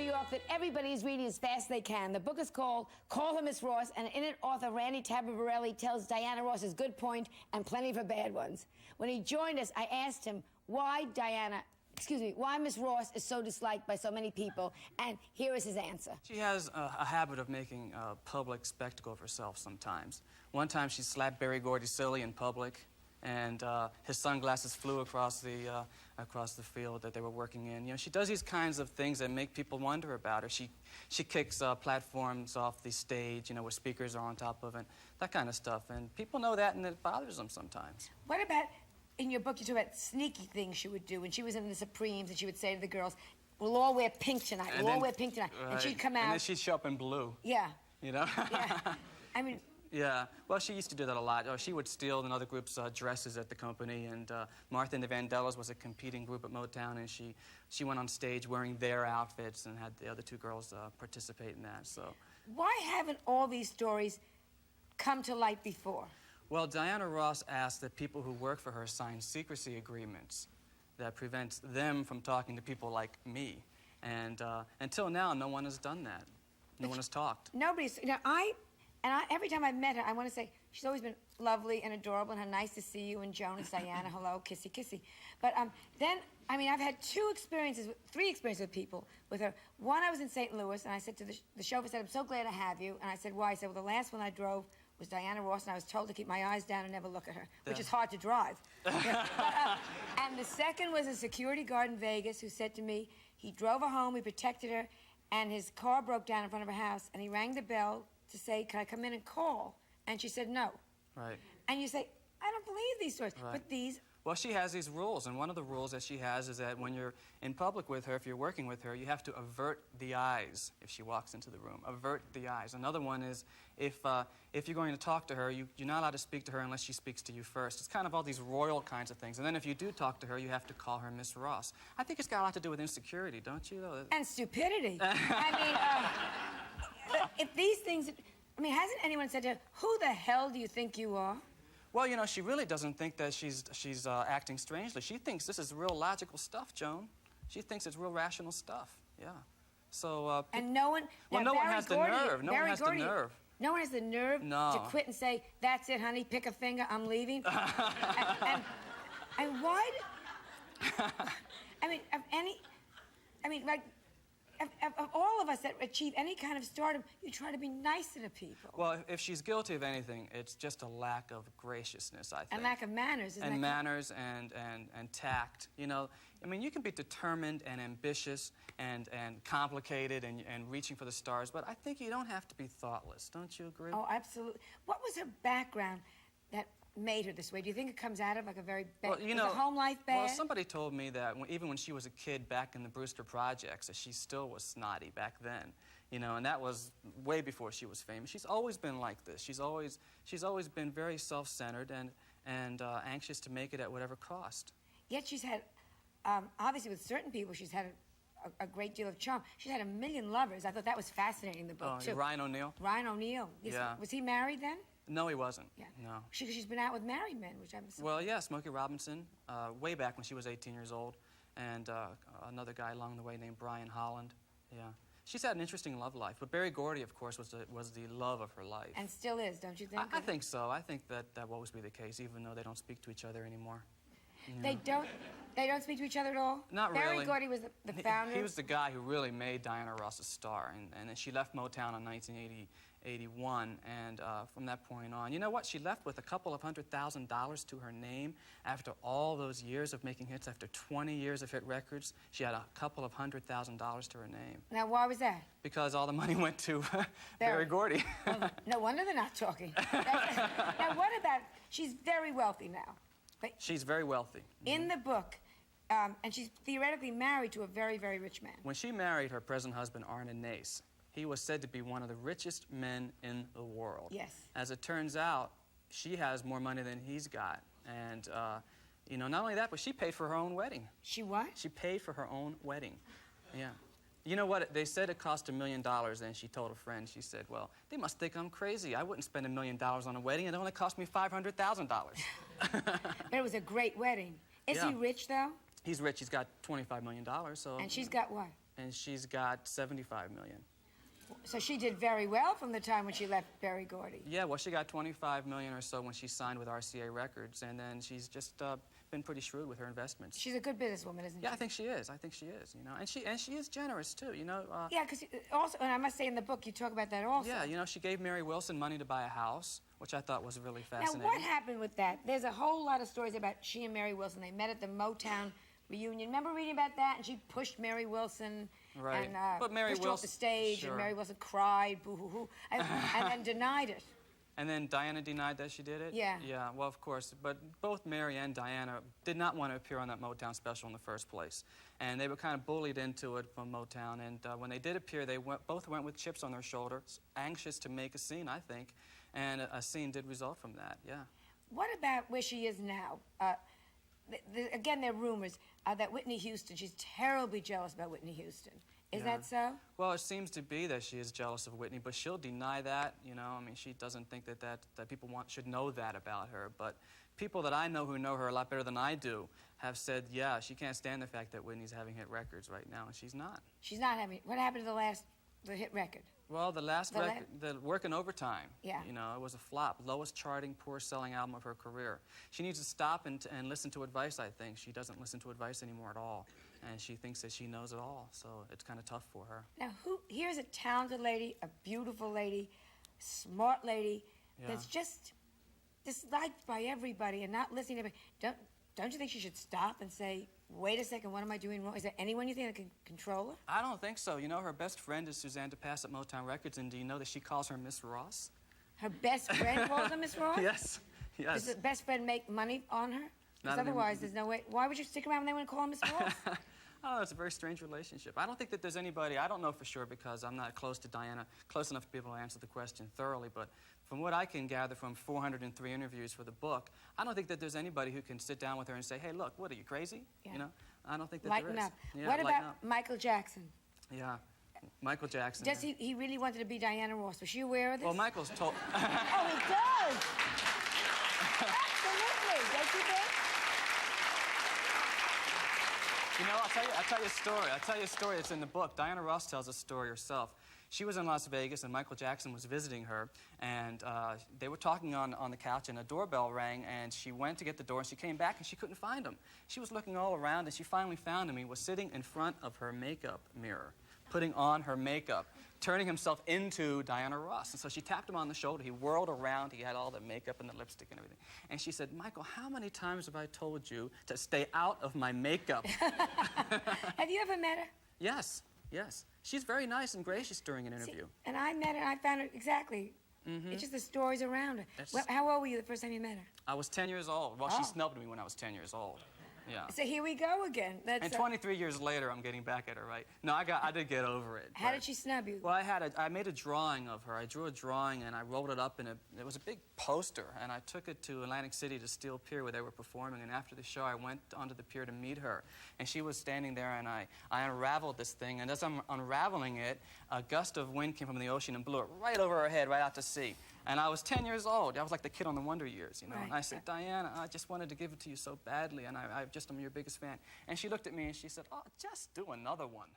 York that everybody is reading as fast as they can. The book is called Call Her Miss Ross, and in it, author Randy Taraborrelli tells Diana Ross's good point and plenty of her bad ones. When he joined us, I asked him why why Miss Ross is so disliked by so many people, and here is his answer. She has a habit of making a public spectacle of herself sometimes. One time she slapped Berry Gordy silly in public, and his sunglasses flew across the field that they were working in. You know, she does these kinds of things that make people wonder about her. She kicks platforms off the stage, you know, where speakers are on top of it, that kind of stuff. And people know that, and it bothers them sometimes. What about, in your book, you talk about sneaky things she would do when she was in the Supremes, and she would say to the girls, we'll all wear pink tonight, we'll all wear pink tonight. Right. And she'd come out. And then she'd show up in blue. Yeah. You know? Yeah. I mean... Yeah, well, she used to do that a lot. She would steal another group's dresses at the company, and Martha and the Vandellas was a competing group at Motown, and she went on stage wearing their outfits and had the other two girls participate in that, so. Why haven't all these stories come to light before? Well, Diana Ross asked that people who work for her sign secrecy agreements that prevents them from talking to people like me, and until now, no one has done that. No one has talked. Nobody's, you know, every time I've met her, I want to say she's always been lovely and adorable, and how nice to see you, and Joan and Diana, hello, kissy, kissy. But then, I mean, I've had three experiences with people with her. One, I was in St. Louis, and I said to the chauffeur, said, I'm so glad to have you. And I said, why? He said, well, the last one I drove was Diana Ross, and I was told to keep my eyes down and never look at her, which is hard to drive. And the second was a security guard in Vegas who said to me, he drove her home, he protected her, and his car broke down in front of her house, and he rang the bell to say, can I come in and call? And she said no. Right. And you say, I don't believe these stories. Right. But these... Well, she has these rules, and one of the rules that she has is that when you're in public with her, if you're working with her, you have to avert the eyes if she walks into the room. Avert the eyes. Another one is if you're going to talk to her, you're not allowed to speak to her unless she speaks to you first. It's kind of all these royal kinds of things. And then if you do talk to her, you have to call her Miss Ross. I think it's got a lot to do with insecurity, don't you? And stupidity. I mean, if these things... I mean, hasn't anyone said to her, who the hell do you think you are? Well, you know, she really doesn't think that she's acting strangely. She thinks this is real logical stuff, Joan. She thinks it's real rational stuff, yeah. So, and no one... Well, no one has the nerve. No one has the nerve. No one has the nerve to quit and say, that's it, honey, pick a finger, I'm leaving. and why... I mean, like... Of all of us that achieve any kind of stardom, you try to be nicer to people. Well, if she's guilty of anything, it's just a lack of graciousness, I think. And lack of manners, isn't it? And manners and tact. You know, I mean, you can be determined and ambitious and complicated and reaching for the stars, but I think you don't have to be thoughtless. Don't you agree? Oh, absolutely. What was her background that made her this way? Do you think it comes out of like a very bad... Well, you know, was her home life bad? Well, somebody told me that even when she was a kid back in the Brewster Projects, that she still was snotty back then. You know, and that was way before she was famous. She's always been like this. She's always been very self-centered and anxious to make it at whatever cost. Yet she's had, obviously with certain people, she's had a great deal of charm. She's had 1 million lovers. I thought that was fascinating in the book, too. Ryan O'Neal? Ryan O'Neal. Yes. Yeah. Was he married then? No, he wasn't. Yeah. No. She's been out with married men, which I'm surprised. Well, yeah, Smokey Robinson, way back when she was 18 years old, and another guy along the way named Brian Holland. Yeah. She's had an interesting love life, but Berry Gordy, of course, was the love of her life. And still is, don't you think? I think so. I think that will always be the case, even though they don't speak to each other anymore. Yeah. They don't speak to each other at all? Not really. Berry Gordy was the founder? He was the guy who really made Diana Ross a star, and then she left Motown in 1981, and from that point on, you know what? She left with a couple of $100,000 to her name after all those years of making hits. After 20 years of hit records, she had a couple of $100,000 to her name. Now, why was that? Because all the money went to Berry Gordy. Well, no wonder they're not talking. Now, what about, she's very wealthy now. But she's very wealthy. In the book, and she's theoretically married to a very, very rich man. When she married her present husband, Arne Nace, he was said to be one of the richest men in the world. Yes. As it turns out, she has more money than he's got. And, you know, not only that, but she paid for her own wedding. She what? She paid for her own wedding. Yeah. You know what? They said it cost $1 million, and she told a friend, she said, well, they must think I'm crazy. I wouldn't spend $1 million on a wedding. It only cost me $500,000. But it was a great wedding. Is he rich, though? He's rich. He's got $25 million, so... And she's got what? and she's got 75 million. So she did very well from the time when she left Berry Gordy. Yeah, well, she got 25 million or so when she signed with RCA Records, and then she's just been pretty shrewd with her investments. She's a good businesswoman, isn't she? Yeah, I think she is. I think she is. You know, and she is generous too. You know. Yeah, because also, and I must say in the book you talk about that also. Yeah, you know, she gave Mary Wilson money to buy a house, which I thought was really fascinating. Now, what happened with that? There's a whole lot of stories about she and Mary Wilson. They met at the Motown reunion. Remember reading about that? And she pushed Mary Wilson. Right. And but Mary pushed her off the stage, sure. and Mary Wilson cried, boo-hoo-hoo, and then denied it. And then Diana denied that she did it? Yeah. Yeah, well, of course. But both Mary and Diana did not want to appear on that Motown special in the first place. And they were kind of bullied into it from Motown. And when they did appear, they both went with chips on their shoulders, anxious to make a scene, I think. And a scene did result from that, yeah. What about where she is now? Again, there are rumors that Whitney Houston, she's terribly jealous about Whitney Houston. Is that so? Well, it seems to be that she is jealous of Whitney, but she'll deny that, you know. I mean, she doesn't think that people should know that about her. But people that I know who know her a lot better than I do have said, yeah, she can't stand the fact that Whitney's having hit records right now, and she's not. She's not having. What happened to the hit record? Well, the last record, the Workin' Overtime, yeah. You know, it was a flop. Lowest charting, poor selling album of her career. She needs to stop and listen to advice, I think. She doesn't listen to advice anymore at all. And she thinks that she knows it all, so it's kind of tough for her. Now, here's a talented lady, a beautiful lady, smart lady, that's just disliked by everybody and not listening to everybody. Don't you think she should stop and say, wait a second, what am I doing wrong? Is there anyone you think that can control her? I don't think so. You know, her best friend is Suzanne DePass at Motown Records, and do you know that she calls her Miss Ross? Her best friend calls her Miss Ross? Yes, yes. Does the best friend make money on her? Because Not otherwise, there's no way. Why would you stick around when they want to call her Miss Ross? Oh, it's a very strange relationship. I don't think that there's anybody, I don't know for sure because I'm not close to Diana, close enough to be able to answer the question thoroughly, but from what I can gather from 403 interviews for the book, I don't think that there's anybody who can sit down with her and say, hey, look, what, are you crazy? Yeah. You know, I don't think that Lighten there is. up. Yeah, what lighten about up. Michael Jackson? Yeah, Michael Jackson. Does he really wanted to be Diana Ross? Was she aware of this? Well, Michael's told... Oh, he does! Absolutely, don't you think? You know, I'll tell you a story. I'll tell you a story that's in the book. Diana Ross tells a story herself. She was in Las Vegas, and Michael Jackson was visiting her, and they were talking on the couch, and a doorbell rang, and she went to get the door, and she came back, and she couldn't find him. She was looking all around, and she finally found him. He was sitting in front of her makeup mirror, putting on her makeup, turning himself into Diana Ross. And so she tapped him on the shoulder. He whirled around. He had all the makeup and the lipstick and everything. And she said, Michael, how many times have I told you to stay out of my makeup? Have you ever met her? Yes, yes. She's very nice and gracious during an interview. See, and I met her, I found her, exactly. It's just the stories around her. Well, how old were you the first time you met her? I was 10 years old. Well, she snubbed me when I was 10 years old. Yeah. So here we go again. And 23 years later, I'm getting back at her, right? No, I did get over it. How did she snub you? Well, I made a drawing of her. I drew a drawing, and I rolled it up it was a big poster, and I took it to Atlantic City to Steel Pier where they were performing, and after the show, I went onto the pier to meet her, and she was standing there, and I unraveled this thing, and as I'm unraveling it, a gust of wind came from the ocean and blew it right over her head, right out to sea. And I was 10 years old. I was like the kid on the Wonder Years, you know. Right. And I said, Diana, I just wanted to give it to you so badly, and I'm your biggest fan. And she looked at me and she said, oh, just do another one.